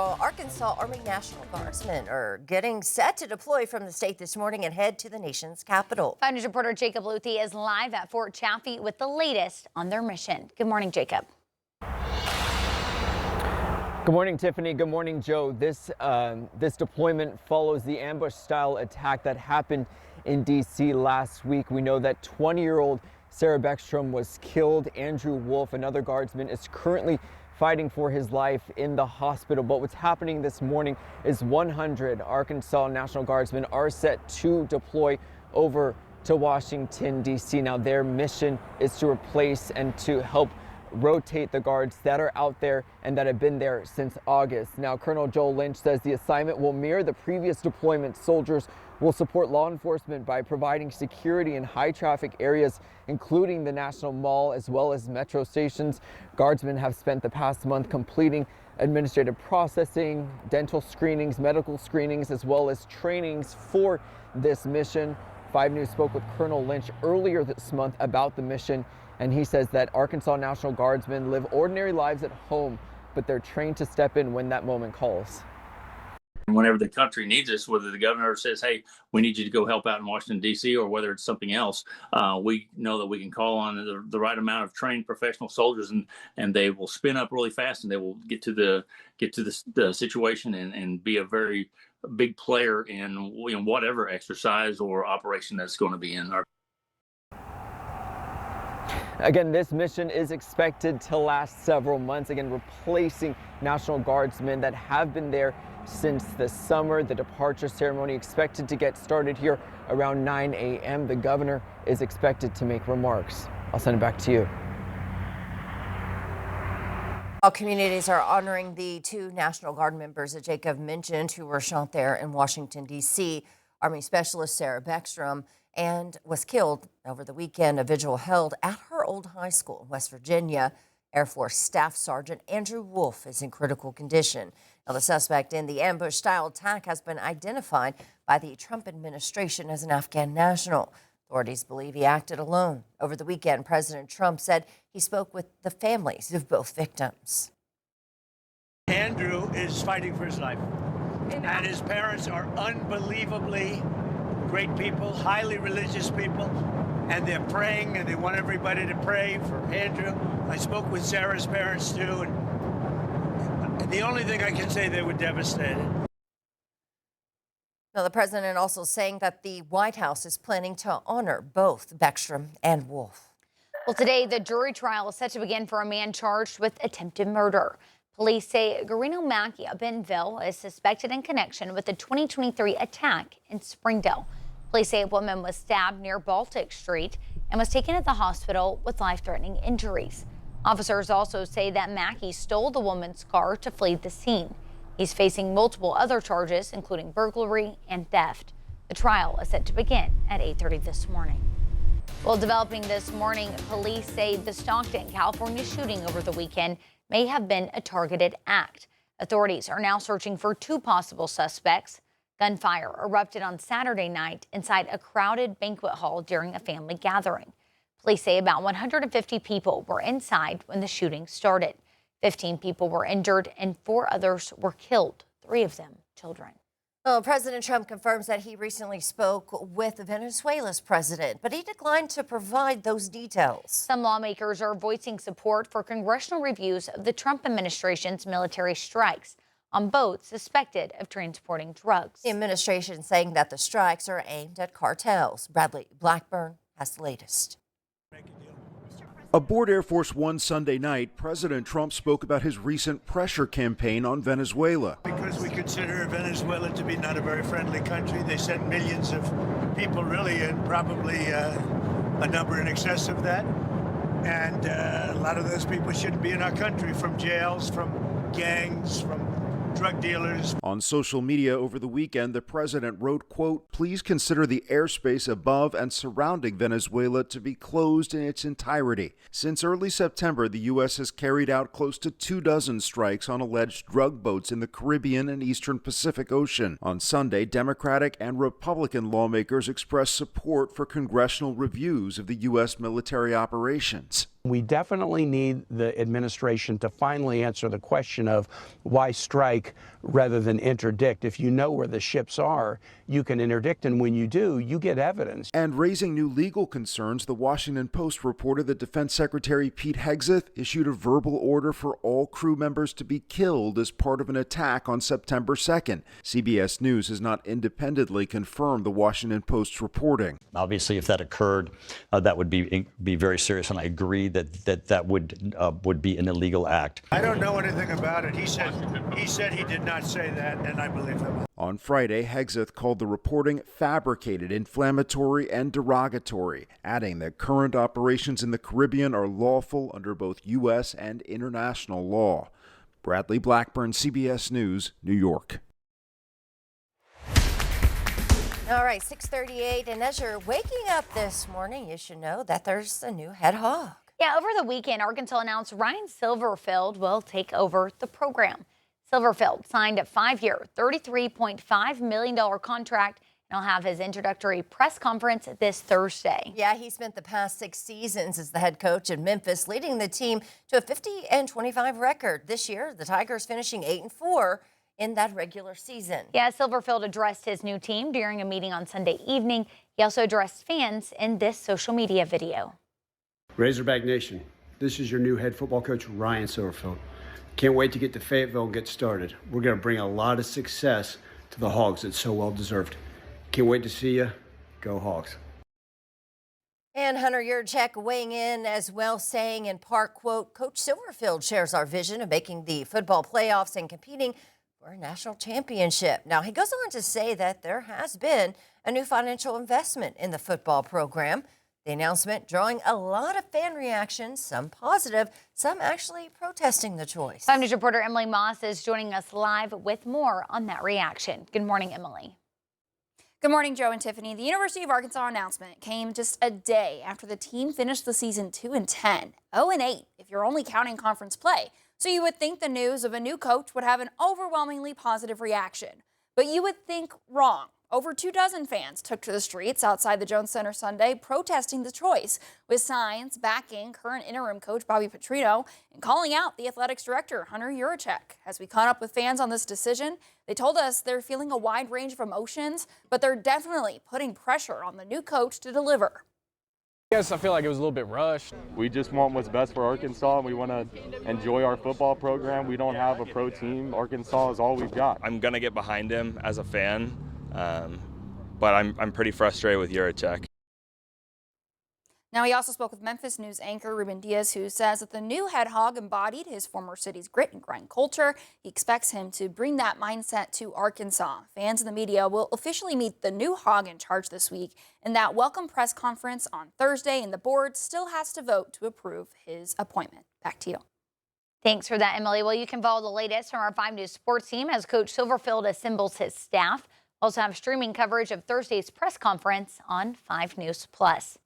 Arkansas Army National Guardsmen are getting set to deploy from the state this morning and head to the nation's capital. 5 News reporter Jacob Luthi is live at Fort Chaffee with the latest on their mission. Good morning, Jacob. Good morning, Tiffany. Good morning, Joe. This deployment follows the ambush-style attack that happened in D.C. last week. We know that 20-year-old Sarah Beckstrom was killed. Andrew Wolf, another guardsman, is currently fighting for his life in the hospital. But what's happening this morning is 100 Arkansas National Guardsmen are set to deploy over to Washington, D.C. Now, their mission is to replace and to help rotate the guards that are out there and that have been there since August. Now, Colonel Joel Lynch says the assignment will mirror the previous deployment. Soldiers will support law enforcement by providing security in high traffic areas, including the National Mall as well as metro stations. Guardsmen have spent the past month completing administrative processing, dental screenings, medical screenings, as well as trainings for this mission. 5 News spoke with Colonel Lynch earlier this month about the mission, and he says that Arkansas National Guardsmen live ordinary lives at home, but they're trained to step in when that moment calls. Whenever the country needs us, whether the governor says, hey, we need you to go help out in Washington, D.C., or whether it's something else, we know that we can call on the right amount of trained professional soldiers, and they will spin up really fast, and they will get to the situation and be a very big player in whatever exercise or operation that's going to be in our. Again, this mission is expected to last several months, again, replacing National Guardsmen that have been there since the summer. The departure ceremony expected to get started here around 9 a.m. The governor is expected to make remarks. I'll send it back to you. All communities are honoring the 2 National Guard members that Jacob mentioned who were shot there in Washington, D.C. Army Specialist Sarah Beckstrom and was killed over the weekend. A vigil held at her old high school in West Virginia. Air Force Staff Sergeant Andrew Wolf is in critical condition. Now, the suspect in the ambush-style attack has been identified by the Trump administration as an Afghan national. Authorities believe he acted alone. Over the weekend, President Trump said he spoke with the families of both victims. Andrew is fighting for his life, and his parents are unbelievably great people, highly religious people, and they're praying, and they want everybody to pray for Andrew. I spoke with Sarah's parents too, and the only thing I can say, they were devastated. Now, the president also saying that the White House is planning to honor both Beckstrom and Wolf. Well, today the jury trial is set to begin for a man charged with attempted murder. Police say Garino Mackey of Bentonville is suspected in connection with the 2023 attack in Springdale. Police say a woman was stabbed near Baltic Street and was taken to the hospital with life-threatening injuries. Officers also say that Mackey stole the woman's car to flee the scene. He's facing multiple other charges, including burglary and theft. The trial is set to begin at 8:30 this morning. Well, developing this morning, police say the Stockton, California shooting over the weekend may have been a targeted act. Authorities are now searching for 2 possible suspects. Gunfire erupted on Saturday night inside a crowded banquet hall during a family gathering. Police say about 150 people were inside when the shooting started. 15 people were injured and 4 others were killed, 3 of them children. Well, President Trump confirms that he recently spoke with Venezuela's president, but he declined to provide those details. Some lawmakers are voicing support for congressional reviews of the Trump administration's military strikes on boats suspected of transporting drugs. The administration saying that the strikes are aimed at cartels. Bradley Blackburn has the latest. Aboard Air Force One Sunday night, President Trump spoke about his recent pressure campaign on Venezuela. Because we consider Venezuela to be not a very friendly country. They sent millions of people, really, and probably a number in excess of that. And a lot of those people shouldn't be in our country, from jails, from gangs, from drug dealers. On social media over the weekend, the president wrote, quote, "Please consider the airspace above and surrounding Venezuela to be closed in its entirety." Since early September, the U.S. has carried out close to 24 strikes on alleged drug boats in the Caribbean and Eastern Pacific Ocean. On Sunday, Democratic and Republican lawmakers expressed support for congressional reviews of the U.S. military operations. We definitely need the administration to finally answer the question of why strike rather than interdict. If you know where the ships are, you can interdict, and when you do, you get evidence. And raising new legal concerns, the Washington Post reported that Defense Secretary Pete Hegseth issued a verbal order for all crew members to be killed as part of an attack on September 2nd. CBS News has not independently confirmed the Washington Post's reporting. Obviously, if that occurred, that would be very serious, and I agree that would be an illegal act. I don't know anything about it. He said he did not say that, and I believe him. On Friday, Hegseth called the reporting fabricated, inflammatory, and derogatory, adding that current operations in the Caribbean are lawful under both U.S. and international law. Bradley Blackburn, CBS News, New York. All right, 6:38, and as you're waking up this morning, you should know that there's a new head hog. Yeah, over the weekend, Arkansas announced Ryan Silverfield will take over the program. Silverfield signed a 5-year, $33.5 million contract, and he'll have his introductory press conference this Thursday. Yeah, he spent the past 6 seasons as the head coach in Memphis, leading the team to a 50-25 record. This year, the Tigers finishing 8-4 in that regular season. Yeah, Silverfield addressed his new team during a meeting on Sunday evening. He also addressed fans in this social media video. Razorback Nation, this is your new head football coach, Ryan Silverfield. Can't wait to get to Fayetteville and get started. We're going to bring a lot of success to the Hogs. It's so well deserved. Can't wait to see you. Go Hogs. And Hunter Yurchek weighing in as well, saying in part, quote, Coach Silverfield shares our vision of making the football playoffs and competing for a national championship. Now, he goes on to say that there has been a new financial investment in the football program. The announcement drawing a lot of fan reactions, some positive, some actually protesting the choice. 5 News reporter Emily Moss is joining us live with more on that reaction. Good morning, Emily. Good morning, Joe and Tiffany. The University of Arkansas announcement came just a day after the team finished the season 2-10, 0-8 if you're only counting conference play. So you would think the news of a new coach would have an overwhelmingly positive reaction. But you would think wrong. Over 24 fans took to the streets outside the Jones Center Sunday protesting the choice, with signs backing current interim coach Bobby Petrino and calling out the athletics director Hunter Yurchek. As we caught up with fans on this decision, they told us they're feeling a wide range of emotions, but they're definitely putting pressure on the new coach to deliver. Yes, I feel like it was a little bit rushed. We just want what's best for Arkansas, and we want to enjoy our football program. We don't have a pro team. Arkansas is all we've got. I'm going to get behind him as a fan, but I'm pretty frustrated with Yurchek. Now, he also spoke with Memphis News anchor Ruben Diaz, who says that the new head hog embodied his former city's grit and grind culture. He expects him to bring that mindset to Arkansas. Fans and the media will officially meet the new hog in charge this week in that welcome press conference on Thursday, and the board still has to vote to approve his appointment. Back to you. Thanks for that, Emily. Well, you can follow the latest from our 5 News sports team as Coach Silverfield assembles his staff. We'll also have streaming coverage of Thursday's press conference on 5 News Plus.